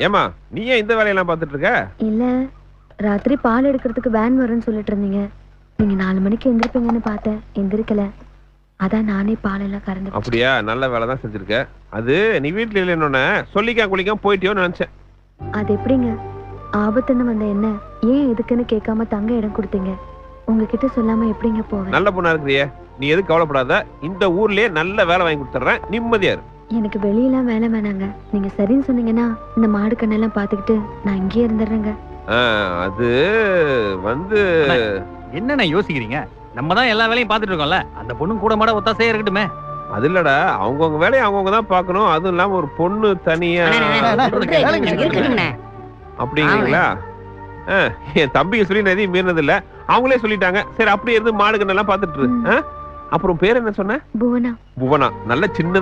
ஏமா நீ ஏன் இந்த வேலையெல்லாம் பார்த்துட்டு இருக்க? இல்ல, ராத்திரி பால் எடுக்கிறதுக்கு வேன் வரும்னு சொல்லிட்டு இருந்தீங்க. நீங்க 4 மணிக்கு எந்திரிப்பீங்கன்னு பார்த்தேன், எந்திரிக்கல. அதான் நானே பால் எல்லாம் கறந்து. அப்படியா? நல்ல வேலை தான் செஞ்சிருக்க. அது நீ வீட்டுல இல்லைன்னு சொல்லிக்கா குளிக்காம போயிட்டியோன்னு நினைச்சேன். அது எப்படிங்க? ஆபத்துன்னு வந்த என்ன ஏன் எதுக்குன்னு கேட்காம தங்க இடம் கொடுத்தீங்க. உங்ககிட்ட சொல்லாம எப்படிங்க போவேன்? நல்ல பொண்ணா இருக்கிறியே, நீ எதுக்கு கவலைப்படாத. இந்த ஊர்லயே நல்ல வேலை வாங்கி கொடுத்துறேன், நிம்மதியா இரு. எனக்கு வெளியெல்லாம் வேலை வேணாங்க. நீங்க சரின்னு சொன்னீங்கன்னா இந்த மாடு கண்ணெல்லாம் பாத்துக்கிட்டு நான் இங்கேயே இருந்துடுறேங்க. அது வந்து என்னென்ன யோசிக்கிறீங்க? நம்ம தான் எல்லா வேலையும் பார்த்துட்டு இருக்கோம்ல, அந்த பொண்ணு கூட மாட ஒத்தாசையா இருக்கட்டுமே. அது இல்லடா, அவங்கவுங்க வேலையை அவங்கவுங்க தான் பார்க்கணும். அதுவும் இல்லாம ஒரு பொண்ணு தனியா அப்படிங்களா? என் தம்பிக்கு சொல்லி நான் எதையும் மீறினது இல்ல, அவங்களே சொல்லிட்டாங்க. சரி அப்படியே இருந்து மாடுக்கு நல்லா பார்த்துட்டு இரு. அப்புறம் பேர் என்ன சொன்ன? புவனா. புவனா. நல்ல சின்னதா